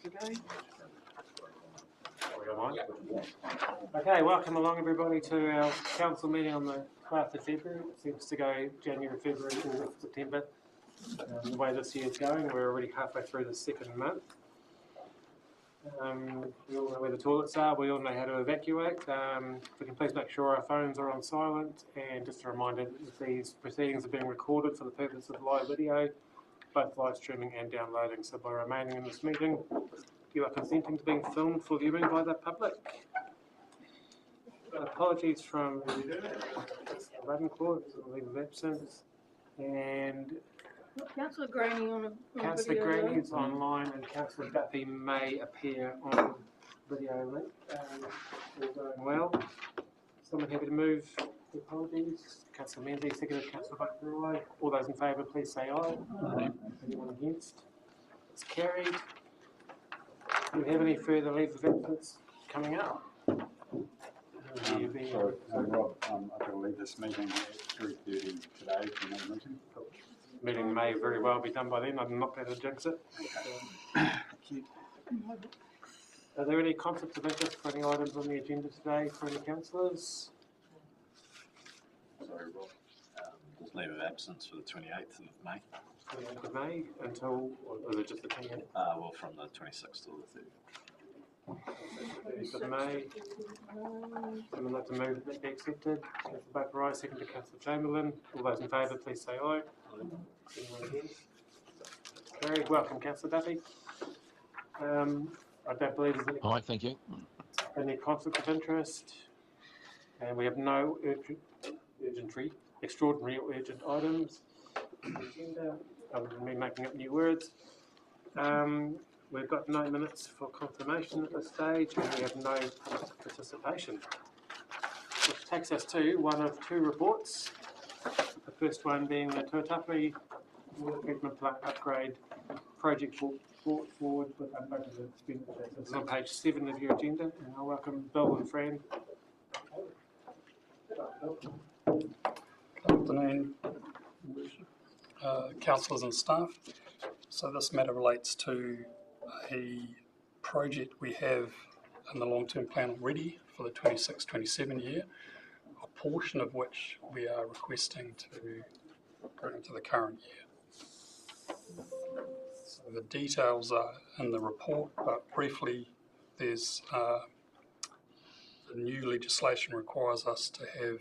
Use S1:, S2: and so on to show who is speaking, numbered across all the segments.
S1: today. Okay, welcome along everybody to our council meeting on the 12th of February. It seems to go January, February, August, September. The way this year's going, we're already halfway through the second month. We all know where the toilets are, we all know how to evacuate. If we can please make sure our phones are on silent, and just a reminder that these proceedings are being recorded for the purpose of live video, both live streaming and downloading. So by remaining in this meeting, you are consenting to being filmed for viewing by the public. Apologies from Ravenclaw, leave of absence, and
S2: Councillor Graney on
S1: Councillor
S2: video.
S1: Graney is online, and Councillor Duffy may appear on video link. All going well. Someone happy to move the apologies? Councillor Menzies, seconded. Councillor Buckroy. All those in favour, please say aye. Aye. Anyone against? It's carried. Do we have any further leave of absence coming up?
S3: Sorry, Rob, I've got to leave this meeting at 3:30 today for another meeting.
S1: Meeting may very well be done by then. I'm not going to jinx it. Thank you. Are there any conflicts of interest for any items on the agenda today for any councillors?
S4: Sorry, Rob. Just leave of absence for the 28th of May.
S1: 28th of May until, or is it just the 28th?
S4: Well, from the 26th to the 30th.
S1: 30th of May. Someone like to move that be accepted? Councillor Buckroy, second to Councillor Chamberlain. All those in favour, please say aye. Anyone against? Carried. Welcome, Councillor Duffy. I don't believe there's
S5: All right, thank you.
S1: any conflict of interest, and we have no extraordinary or urgent items on the agenda, other than me making up new words. We've got no minutes for confirmation at this stage, and we have no participation, which takes us to one of two reports. The first one being the Tuatapere Water Treatment Plant Upgrade Project brought forward with unbudgeted expenditure. This is on page 7 of your agenda, and I'll welcome Bill and Fran.
S6: Good afternoon, councillors and staff. So this matter relates to a project we have in the long-term plan already for the 26-27 year, a portion of which we are requesting to bring into the current year. So the details are in the report, but briefly, there's the new legislation requires us to have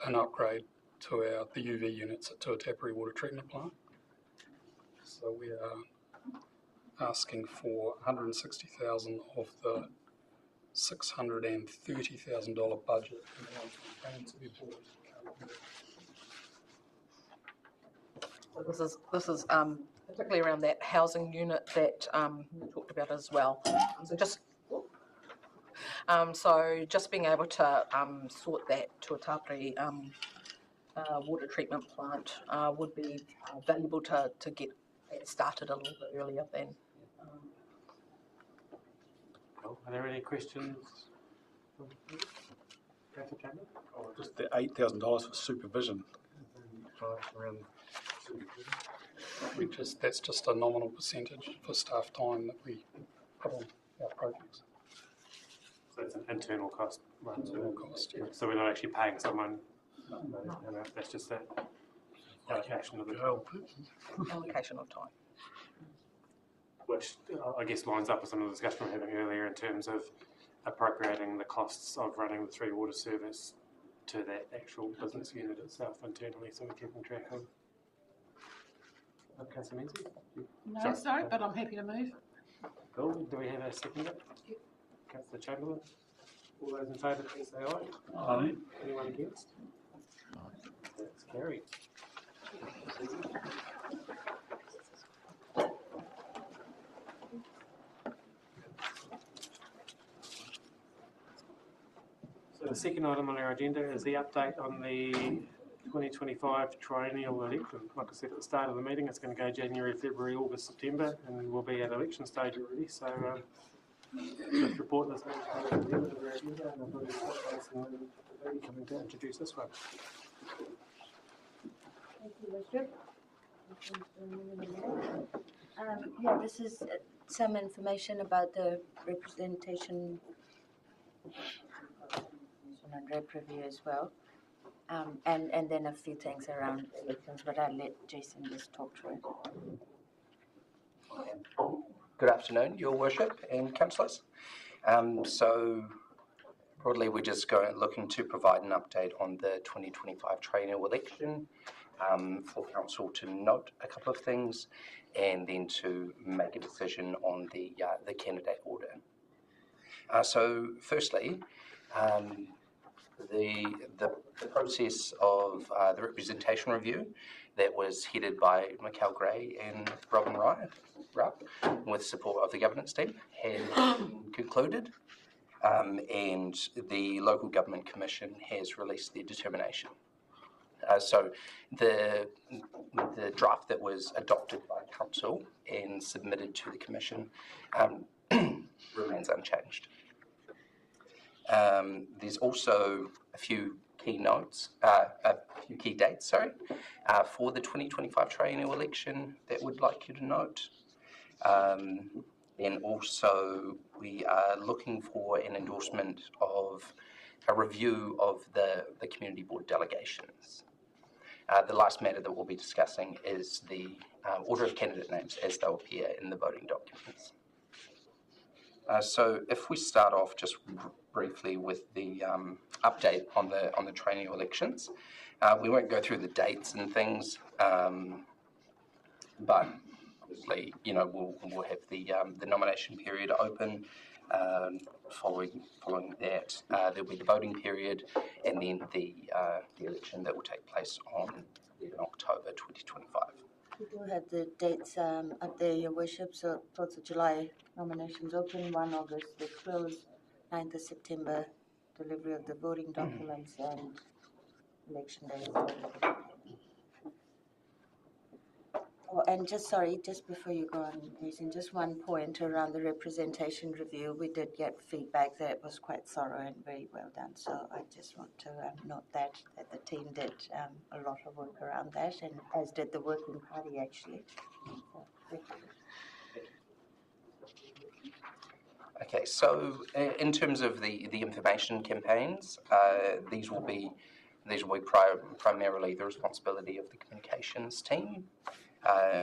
S6: an upgrade to the UV units at Tuatapere Water Treatment Plant. So we are asking for $160,000 of the $630,000 budget to be bought.
S7: This is particularly around that housing unit that we talked about as well. So just being able to sort that Tuatapere water treatment plant would be valuable to get it started a little bit earlier than.
S1: Are there any questions?
S3: Just the $8,000 for supervision.
S6: That's just a nominal percentage for staff time that we put on our projects.
S1: So it's an internal cost. Right?
S6: Internal cost, yeah.
S1: So we're not actually paying someone. No, that's just that allocation of the
S7: Allocation of time.
S1: Which I guess lines up with some of the discussion we were having earlier in terms of appropriating the costs of running the three water service to that actual business unit itself internally, so we're keeping track of. Councillor Menzies?
S2: No, sorry, but I'm happy to move.
S1: Cool. Do we have a second? Yep. Councillor Chamberlain? All those in favour, please say aye.
S3: Aye.
S1: Anyone against? That's carried. So the second item on our agenda is the update on the 2025 triennial election. Like I said at the start of the meeting, it's going to go January, February, August, September, and we'll be at election stage already. So this report is coming to introduce this one.
S2: Thank you, Richard.
S5: Yeah, this is some information about the representation and rep review as well. And then a few things around elections, but I'll let Jason just talk through it.
S8: Good afternoon, Your Worship and councillors. So broadly, we're just looking to provide an update on the 2025 triennial election, for council to note a couple of things, and then to make a decision on the candidate order. So firstly, the process of the representation review that was headed by Michael Gray and Robin Rupp, with support of the governance team, has concluded, and the Local Government Commission has released their determination. So the draft that was adopted by council and submitted to the commission remains unchanged. There's also a few key dates, for the 2025 triennial election that we'd like you to note. And also we are looking for an endorsement of a review of the community board delegations. The last matter that we'll be discussing is the order of candidate names as they'll appear in the voting documents. So if we start off just briefly with the update on the triennial elections, we won't go through the dates and things, but obviously, we'll have the nomination period open. Following that, there'll be the voting period, and then the election that will take place on October 2025.
S5: We do have the dates up there, Your Worship. So 4th of July, nominations open, 1 August, they close, 9th of September, delivery of the voting documents, and election day. Oh, and just before you go on, Jason, just one point around the representation review. We did get feedback that it was quite thorough and very well done. So I just want to note that the team did a lot of work around that, and as did the working party actually. So, thank you.
S8: Okay, so in terms of the information campaigns, these will be primarily the responsibility of the communications team.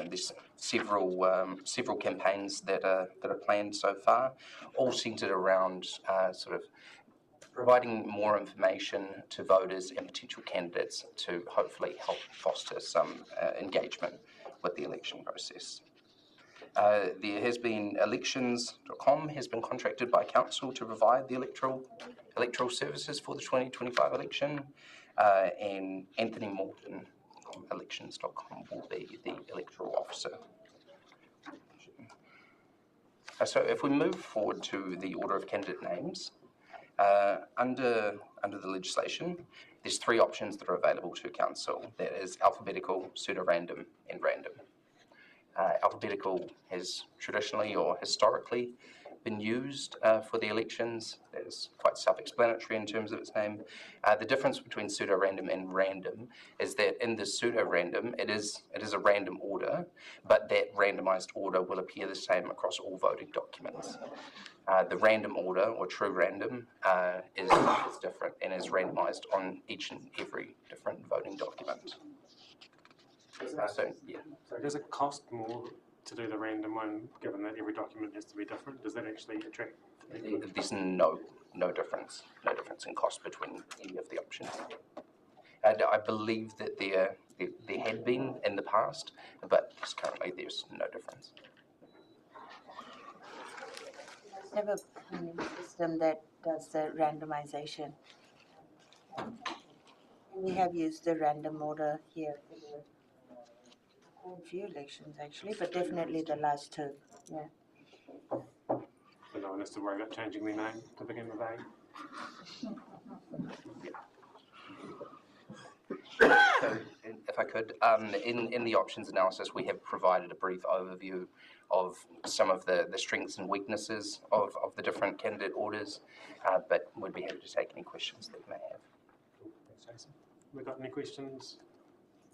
S8: There's several campaigns that are planned so far, all centred around sort of providing more information to voters and potential candidates to hopefully help foster some engagement with the election process. There has been elections.com has been contracted by council to provide the electoral services for the 2025 election, and Anthony Morton, elections.com, will be the electoral officer. So if we move forward to the order of candidate names, under the legislation, there's 3 options that are available to council. That is alphabetical, pseudo-random, and random. Alphabetical has traditionally or historically been used for the elections. That is quite self-explanatory in terms of its name. The difference between pseudo-random and random is that in the pseudo-random, it is a random order, but that randomised order will appear the same across all voting documents. The random order, or true random, is different and is randomised on each and every different voting document. So
S1: does it cost more to do the random one, given that every document has to be different? Does that actually attract people?
S8: There's no difference in cost between any of the options. I believe that there had been in the past, but currently there's no difference.
S5: We have a planning system that does the randomization. We have used the random order here for a few elections actually, but definitely the last 2. Yeah.
S1: So no one has to worry about changing their name to begin with A.
S8: So, if I could, in the options analysis, we have provided a brief overview of some of the strengths and weaknesses of the different candidate orders, but we'd be happy to take any questions that you may have.
S1: Thanks, Jason. We got any questions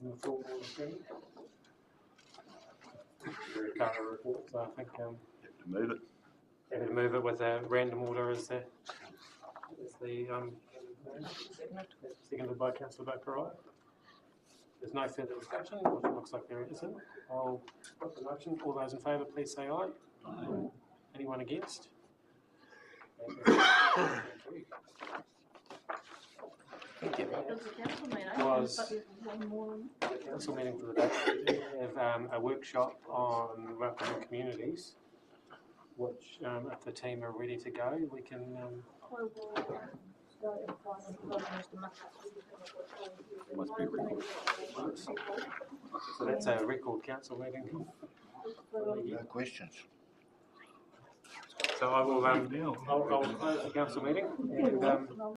S1: on the floor? very thorough report, so I think
S4: You have to move it.
S1: happy to move it with a random order as the seconded by Councillor Bakariah. There's no further discussion, which looks like there isn't. I'll put the motion. All those in favour, please say aye. Aye. Anyone against?
S8: Thank you.
S2: It's a council meeting,
S1: Was-
S2: but there's one more.
S1: The council meeting for the day. We have a workshop on welcoming communities, which if the team are ready to go, we can.
S4: Must be recorded.
S1: So that's a record council meeting.
S9: No questions.
S1: So I will. I'll close the council meeting and.